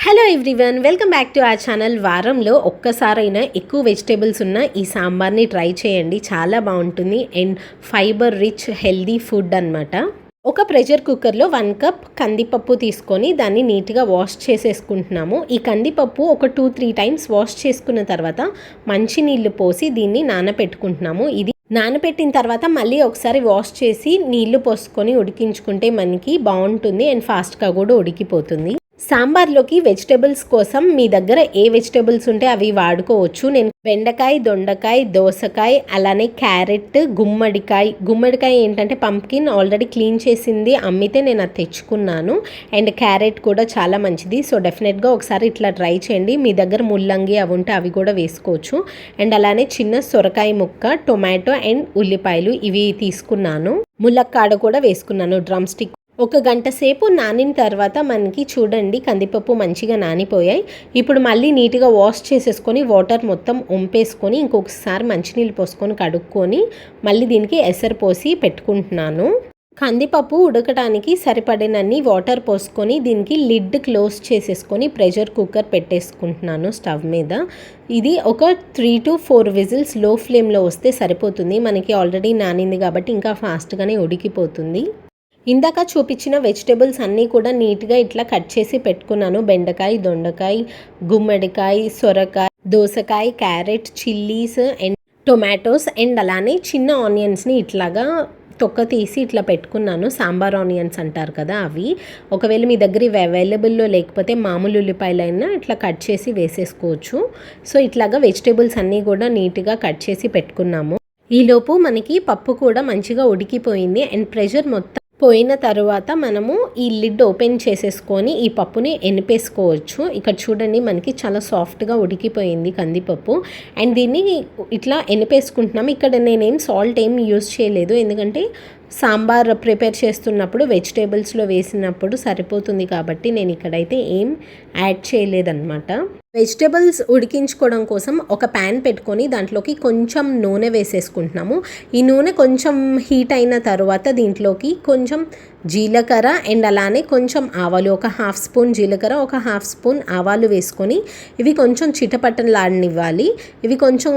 Hello everyone, welcome back to our channel. వారంలో ఒక్కసారైనా ఎక్కువ వెజిటేబుల్స్ ఉన్న ఈ సాంబార్ని ట్రై చేయండి. చాలా బాగుంటుంది and fibre rich healthy food అన్నమాట. ఒక ప్రెషర్ కుక్కర్లో 1 కప్ కందిపప్పు తీసుకొని దాన్ని నీట్గా వాష్ చేసేసుకుంటున్నాము. ఈ కందిపప్పు ఒక 2-3 టైమ్స్ వాష్ చేసుకున్న తర్వాత మంచి నీళ్లు పోసి దీన్ని నానబెట్టుకుంటున్నాము. ఇది నానబెట్టిన తర్వాత మళ్ళీ ఒకసారి వాష్ చేసి నీళ్లు పోసుకొని ఉడికించుకుంటే మనకి బాగుంటుంది అండ్ ఫాస్ట్గా కూడా ఉడికిపోతుంది. సాంబార్లోకి వెజిటేబుల్స్ కోసం మీ దగ్గర ఏ వెజిటేబుల్స్ ఉంటే అవి వాడుకోవచ్చు. నేను బెండకాయ, దొండకాయ, దోసకాయ, అలానే క్యారెట్, గుమ్మడికాయ ఏంటంటే పంప్కిన్ ఆల్రెడీ క్లీన్ చేసింది అమ్మితే నేను అది తెచ్చుకున్నాను. అండ్ క్యారెట్ కూడా చాలా మంచిది. సో డెఫినెట్గా ఒకసారి ఇట్లా ట్రై చేయండి. మీ దగ్గర ముల్లంగి అవి ఉంటే అవి కూడా వేసుకోవచ్చు. అండ్ అలానే చిన్న సొరకాయ ముక్క, టొమాటో అండ్ ఉల్లిపాయలు ఇవి తీసుకున్నాను. ములక్కాడ కూడా వేసుకున్నాను, డ్రమ్ స్టిక్. ఒక గంట సేపు నానిన తర్వాత మనకి చూడండి కందిపప్పు మంచిగా నానిపోయాయి. ఇప్పుడు మళ్ళీ నీట్గా వాష్ చేసేసుకొని వాటర్ మొత్తం వంపేసుకొని ఇంకొకసారి మంచినీళ్ళు పోసుకొని కడుక్కొని మళ్ళీ దీనికి ఎసరు పోసి పెట్టుకుంటున్నాను. కందిపప్పు ఉడకడానికి సరిపడినన్ని వాటర్ పోసుకొని దీనికి లిడ్ క్లోజ్ చేసేసుకొని ప్రెషర్ కుక్కర్ పెట్టేసుకుంటున్నాను స్టవ్ మీద. ఇది ఒక 3 to 4 విజిల్స్ లో ఫ్లేమ్లో వస్తే సరిపోతుంది. మనకి ఆల్రెడీ నానింది కాబట్టి ఇంకా ఫాస్ట్గానే ఉడికిపోతుంది. ఇందాక చూపించిన వెజిటేబుల్స్ అన్నీ కూడా నీట్గా ఇట్లా కట్ చేసి పెట్టుకున్నాను. బెండకాయ, దొండకాయ, గుమ్మడికాయ, సొరకాయ, దోసకాయ, carrot, chillies and tomatoes and అలానే చిన్న ఆనియన్స్ని ఇట్లాగా తొక్క తీసి ఇట్లా పెట్టుకున్నాను. సాంబార్ ఆనియన్స్ అంటారు కదా అవి. ఒకవేళ మీ దగ్గర ఇవి అవైలబుల్లో లేకపోతే మామూలు ఉల్లిపాయలైనా ఇట్లా కట్ చేసి వేసేసుకోవచ్చు. సో ఇట్లాగా వెజిటేబుల్స్ అన్నీ కూడా నీట్గా కట్ చేసి పెట్టుకున్నాము. ఈలోపు మనకి పప్పు కూడా మంచిగా ఉడికిపోయింది అండ్ ప్రెషర్ మొత్తం పోయిన తర్వాత మనము ఈ లిడ్ ఓపెన్ చేసేసుకొని ఈ పప్పుని ఎనిపేసుకోవచ్చు. ఇక్కడ చూడండి మనకి చాలా సాఫ్ట్గా ఉడికిపోయింది కందిపప్పు. అండ్ దీన్ని ఇట్లా ఎనిపేసుకుంటున్నాము. ఇక్కడ నేనేం సాల్ట్ ఏం యూజ్ చేయలేదు, ఎందుకంటే సాంబార్ ప్రిపేర్ చేస్తున్నప్పుడు వెజిటేబుల్స్లో వేసినప్పుడు సరిపోతుంది కాబట్టి నేను ఇక్కడైతే ఏం యాడ్ చేయలేదన్నమాట. వెజిటేబుల్స్ ఉడికించుకోవడం కోసం ఒక ప్యాన్ పెట్టుకొని దాంట్లోకి కొంచెం నూనె వేసేసుకుంటున్నాము. ఈ నూనె కొంచెం హీట్ అయిన తర్వాత దీంట్లోకి కొంచెం జీలకర్ర అండ్ అలానే కొంచెం ఆవాలు, ఒక 1/2 స్పూన్ జీలకర్ర, ఒక 1/2 స్పూన్ ఆవాలు వేసుకొని ఇవి కొంచెం చిటపటలాడనివ్వాలి. ఇవి కొంచెం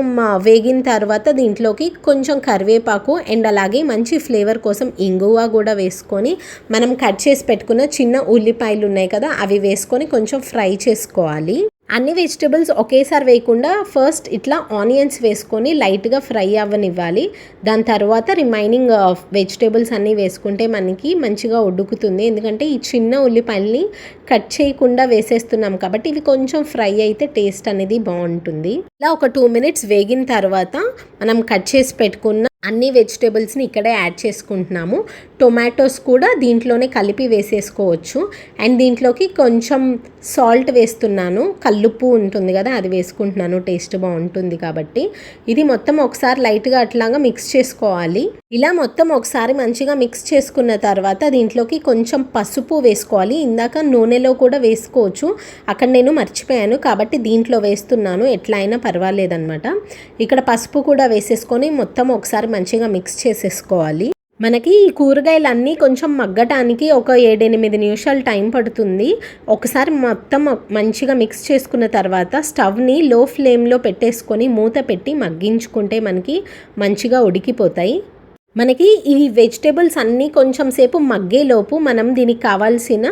వేగిన తర్వాత దీంట్లోకి కొంచెం కరివేపాకు అండ్ అలాగే మంచి ఫ్లేవర్ కోసం ఇంగువ కూడా వేసుకొని మనం కట్ చేసి పెట్టుకున్న చిన్న ఉల్లిపాయలు ఉన్నాయి కదా అవి వేసుకొని కొంచెం ఫ్రై చేసుకోవాలి. అన్ని వెజిటేబుల్స్ ఒకేసారి వేయకుండా ఫస్ట్ ఇట్లా ఆనియన్స్ వేసుకొని లైట్గా ఫ్రై అవ్వనివ్వాలి. దాని తర్వాత రిమైనింగ్ వెజిటేబుల్స్ అన్నీ వేసుకుంటే మనకి మంచిగా ఉడుకుతుంది. ఎందుకంటే ఈ చిన్న ఉల్లిపాయల్ని కట్ చేయకుండా వేసేస్తున్నాం కాబట్టి ఇవి కొంచెం ఫ్రై అయితే టేస్ట్ అనేది బాగుంటుంది. ఇలా ఒక 2 మినిట్స్ వేగిన తర్వాత మనం కట్ చేసి పెట్టుకున్న అన్ని వెజిటేబుల్స్ని ఇక్కడే యాడ్ చేసుకుంటున్నాము. టొమాటోస్ కూడా దీంట్లోనే కలిపి వేసేసుకోవచ్చు. అండ్ దీంట్లోకి కొంచెం సాల్ట్ వేస్తున్నాను, కల్లుప్పు ఉంటుంది కదా అది వేసుకుంటున్నాను, టేస్ట్ బాగుంటుంది కాబట్టి. ఇది మొత్తం ఒకసారి లైట్గా అట్లాగా మిక్స్ చేసుకోవాలి. ఇలా మొత్తం ఒకసారి మంచిగా మిక్స్ చేసుకున్న తర్వాత దీంట్లోకి కొంచెం పసుపు వేసుకోవాలి. ఇందాక నూనెలో కూడా వేసుకోవచ్చు, అక్కడ నేను మర్చిపోయాను కాబట్టి దీంట్లో వేస్తున్నాను. ఎట్లా అయినా పర్వాలేదన్నమాట. ఇక్కడ పసుపు కూడా వేసేసుకొని మొత్తం ఒకసారి మంచిగా మిక్స్ చేసేసుకోవాలి. మనకి ఈ కూరగాయలన్నీ కొంచెం మగ్గటానికి ఒక 7-8 నిమిషాలు టైం పడుతుంది. ఒకసారి మొత్తం మంచిగా మిక్స్ చేసుకున్న తర్వాత స్టవ్ని లో ఫ్లేమ్లో పెట్టేసుకొని మూత పెట్టి మగ్గించుకుంటే మనకి మంచిగా ఉడికిపోతాయి. మనకి ఈ వెజిటేబుల్స్ అన్నీ కొంచెం సేపు మగ్గేలోపు మనం దీనికి కావాల్సిన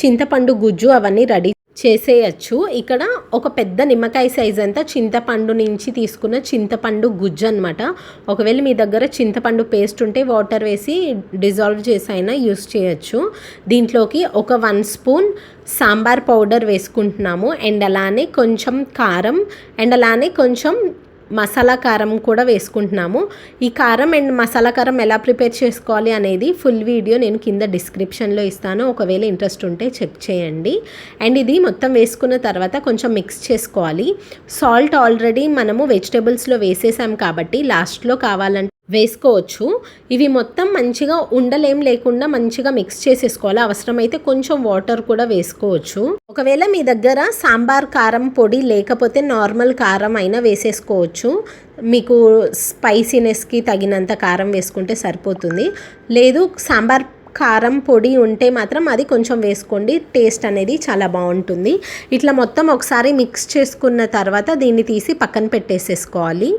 చింతపండు గుజ్జు అవన్నీ రెడీ చేసేయచ్చు. ఇక్కడ ఒక పెద్ద నిమ్మకాయ సైజ్ అంతా చింతపండు నుంచి తీసుకున్న చింతపండు గుజ్జు అనమాట. ఒకవేళ మీ దగ్గర చింతపండు పేస్ట్ ఉంటే వాటర్ వేసి డిజాల్వ్ చేసి అయినా యూస్ చేయొచ్చు. దీంట్లోకి ఒక 1 స్పూన్ సాంబార్ పౌడర్ వేసుకుంటున్నాము. అండ్ అలానే కొంచెం కారం అండ్ అలానే కొంచెం మసాలా కారం కూడా వేసుకుంటున్నాము. ఈ కారం అండ్ మసాలా కారం ఎలా ప్రిపేర్ చేసుకోవాలి అనేది ఫుల్ వీడియో నేను కింద డిస్క్రిప్షన్లో ఇస్తాను, ఒకవేళ ఇంట్రెస్ట్ ఉంటే చెక్ చేయండి. అండ్ ఇది మొత్తం వేసుకున్న తర్వాత కొంచెం మిక్స్ చేసుకోవాలి. సాల్ట్ ఆల్రెడీ మనము వెజిటేబుల్స్లో వేసేసాం కాబట్టి లాస్ట్లో కావాలంటే వేసుకోవచ్చు. ఇవి మొత్తం మంచిగా ఉండలేం లేకుండా మంచిగా మిక్స్ చేసేసుకోవాలి. అవసరమైతే కొంచెం వాటర్ కూడా వేసుకోవచ్చు. ఒకవేళ మీ దగ్గర సాంబార్ కారం పొడి లేకపోతే నార్మల్ కారం అయినా వేసేసుకోవచ్చు. మీకు స్పైసీనెస్కి తగినంత కారం వేసుకుంటే సరిపోతుంది. లేదు సాంబార్ కారం పొడి ఉంటే మాత్రం అది కొంచెం వేసుకోండి, టేస్ట్ అనేది చాలా బాగుంటుంది. ఇట్లా మొత్తం ఒకసారి మిక్స్ చేసుకున్న తర్వాత దీన్ని తీసి పక్కన పెట్టేసేసుకోవాలి.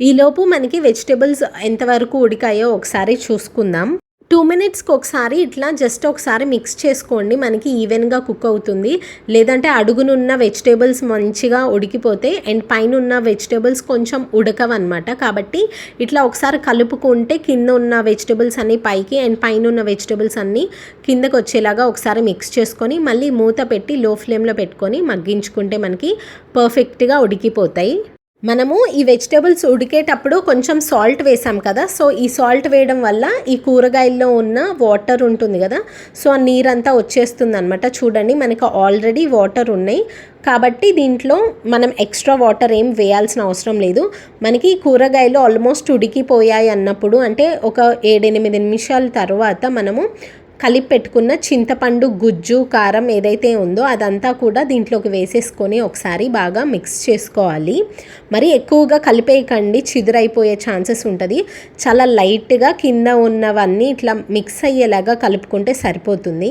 ఈలోపు మనకి వెజిటేబుల్స్ ఎంతవరకు ఉడికాయో ఒకసారి చూసుకుందాం. 2 మినిట్స్కి ఒకసారి ఇట్లా జస్ట్ ఒకసారి మిక్స్ చేసుకోండి, మనకి ఈవెన్గా కుక్ అవుతుంది. లేదంటే అడుగునున్న వెజిటేబుల్స్ మంచిగా ఉడికిపోతే అండ్ పైన ఉన్న వెజిటేబుల్స్ కొంచెం ఉడకవన్నమాట. కాబట్టి ఇట్లా ఒకసారి కలుపుకుంటే కింద ఉన్న వెజిటేబుల్స్ అన్నీ పైకి అండ్ పైన ఉన్న వెజిటేబుల్స్ అన్నీ కిందకు వచ్చేలాగా ఒకసారి మిక్స్ చేసుకొని మళ్ళీ మూత పెట్టి లో ఫ్లేమ్లో పెట్టుకొని మగ్గించుకుంటే మనకి పర్ఫెక్ట్గా ఉడికిపోతాయి. మనము ఈ వెజిటేబుల్స్ ఉడికేటప్పుడు కొంచెం సాల్ట్ వేసాం కదా, సో ఈ సాల్ట్ వేయడం వల్ల ఈ కూరగాయల్లో ఉన్న వాటర్ ఉంటుంది కదా, సో ఆ నీరంతా వచ్చేస్తుంది అనమాట. చూడండి మనకి ఆల్రెడీ వాటర్ ఉన్నాయి కాబట్టి దీంట్లో మనం ఎక్స్ట్రా వాటర్ ఏం వేయాల్సిన అవసరం లేదు. మనకి కూరగాయలు ఆల్మోస్ట్ ఉడికిపోయాయి అన్నప్పుడు, అంటే ఒక 7-8 నిమిషాల తర్వాత మనము కలిపి పెట్టుకున్న చింతపండు గుజ్జు కారం ఏదైతే ఉందో అదంతా కూడా దీంట్లోకి వేసేసుకొని ఒకసారి బాగా మిక్స్ చేసుకోవాలి. మరి ఎక్కువగా కలిపేయకండి, చిదురైపోయే ఛాన్సెస్ ఉంటుంది. చాలా లైట్గా కింద ఉన్నవన్నీ ఇట్లా మిక్స్ అయ్యేలాగా కలుపుకుంటే సరిపోతుంది.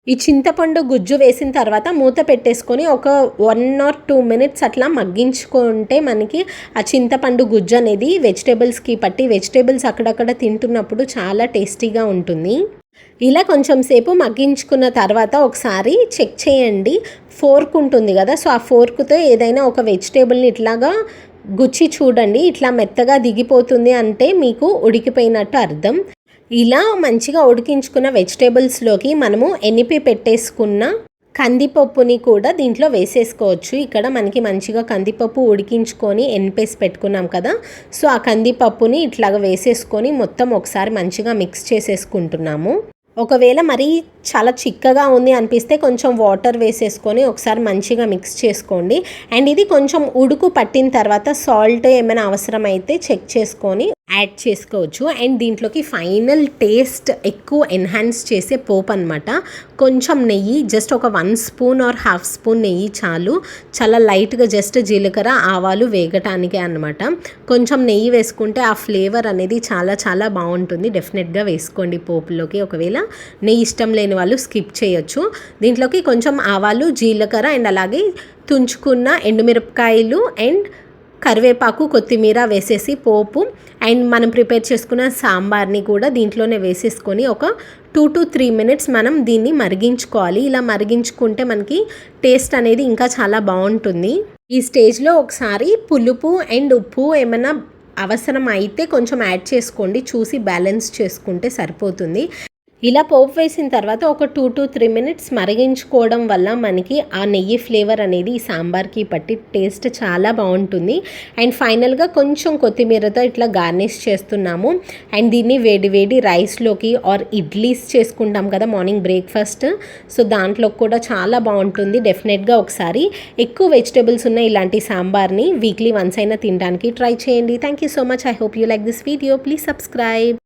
ఈ చింతపండు గుజ్జు వేసిన తర్వాత మూత పెట్టేసుకొని ఒక 1 or 2 మినిట్స్ అట్లా మగ్గించుకుంటే మనకి ఆ చింతపండు గుజ్జు అనేది వెజిటేబుల్స్కి పట్టి వెజిటేబుల్స్ అక్కడక్కడ తింటున్నప్పుడు చాలా టేస్టీగా ఉంటుంది. ఇలా కొంచెం సేపు మగ్గించుకున్న తర్వాత ఒకసారి చెక్ చేయండి, ఫోర్క్ ఉంటుంది కదా, సో ఆ ఫోర్క్తో ఏదైనా ఒక వెజిటేబుల్ని ఇట్లాగా గుచ్చి చూడండి. ఇట్లా మెత్తగా దిగిపోతుంది అంటే మీకు ఉడికిపోయినట్టు అర్థం. ఇలా మంచిగా ఉడికించుకున్న వెజిటేబుల్స్లోకి మనము ఎనిపి పెట్టేసుకున్న కందిపప్పుని కూడా దీంట్లో వేసేసుకోవచ్చు. ఇక్కడ మనకి మంచిగా కందిపప్పు ఉడికించుకొని ఎనిపేసి పెట్టుకున్నాం కదా, సో ఆ కందిపప్పుని ఇట్లాగా వేసేసుకొని మొత్తం ఒకసారి మంచిగా మిక్స్ చేసేసుకుంటున్నాము. ఒకవేళ మరీ చాలా చిక్కగా ఉంది అనిపిస్తే కొంచెం వాటర్ వేసేసుకొని ఒకసారి మంచిగా మిక్స్ చేసుకోండి. అండ్ ఇది కొంచెం ఉడుకు పట్టిన తర్వాత సాల్ట్ ఏమైనా అవసరమైతే చెక్ చేసుకొని యాడ్ చేసుకోవచ్చు. అండ్ దీంట్లోకి ఫైనల్ టేస్ట్ ఎక్కువ ఎన్హాన్స్ చేసే పోపు అనమాట. కొంచెం నెయ్యి, జస్ట్ ఒక 1 స్పూన్ ఆర్ ½ స్పూన్ నెయ్యి చాలు. చాలా లైట్గా జస్ట్ జీలకర్ర ఆవాలు వేగటానికే అనమాట. కొంచెం నెయ్యి వేసుకుంటే ఆ ఫ్లేవర్ అనేది చాలా చాలా బాగుంటుంది. డెఫినెట్గా వేసుకోండి పోపులోకి. ఒకవేళ నెయ్యి ఇష్టం లేని వాళ్ళు స్కిప్ చేయొచ్చు. దీంట్లోకి కొంచెం ఆవాలు, జీలకర్ర అండ్ అలాగే తుంచుకున్న ఎండుమిరపకాయలు అండ్ కరివేపాకు, కొత్తిమీర వేసేసి పోపు అండ్ మనం ప్రిపేర్ చేసుకున్న సాంబార్ని కూడా దీంట్లోనే వేసేసుకొని ఒక 2 to 3 మినిట్స్ మనం దీన్ని మరిగించుకోవాలి. ఇలా మరిగించుకుంటే మనకి టేస్ట్ అనేది ఇంకా చాలా బాగుంటుంది. ఈ స్టేజ్లో ఒకసారి పులుపు అండ్ ఉప్పు ఏమైనా అవసరం అయితే కొంచెం యాడ్ చేసుకోండి, చూసి బ్యాలెన్స్ చేసుకుంటే సరిపోతుంది. ఇలా పోపు వేసిన తర్వాత ఒక 2 to 3 మినిట్స్ మరిగించుకోవడం వల్ల మనకి ఆ నెయ్యి ఫ్లేవర్ అనేది ఈ సాంబార్కి పట్టి టేస్ట్ చాలా బాగుంటుంది. అండ్ ఫైనల్గా కొంచెం కొత్తిమీరతో ఇట్లా గార్నిష్ చేస్తున్నాము. అండ్ దీన్ని వేడి వేడి రైస్లోకి ఆర్ ఇడ్లీస్ చేసుకుంటాం కదా మార్నింగ్ బ్రేక్ఫాస్ట్, సో దాంట్లో కూడా చాలా బాగుంటుంది. డెఫినెట్గా ఒకసారి ఎక్కువ వెజిటేబుల్స్ ఉన్న ఇలాంటి సాంబార్ని వీక్లీ వన్స్ అయినా తినడానికి ట్రై చేయండి. Thank you so much. I hope you like this video. Please subscribe.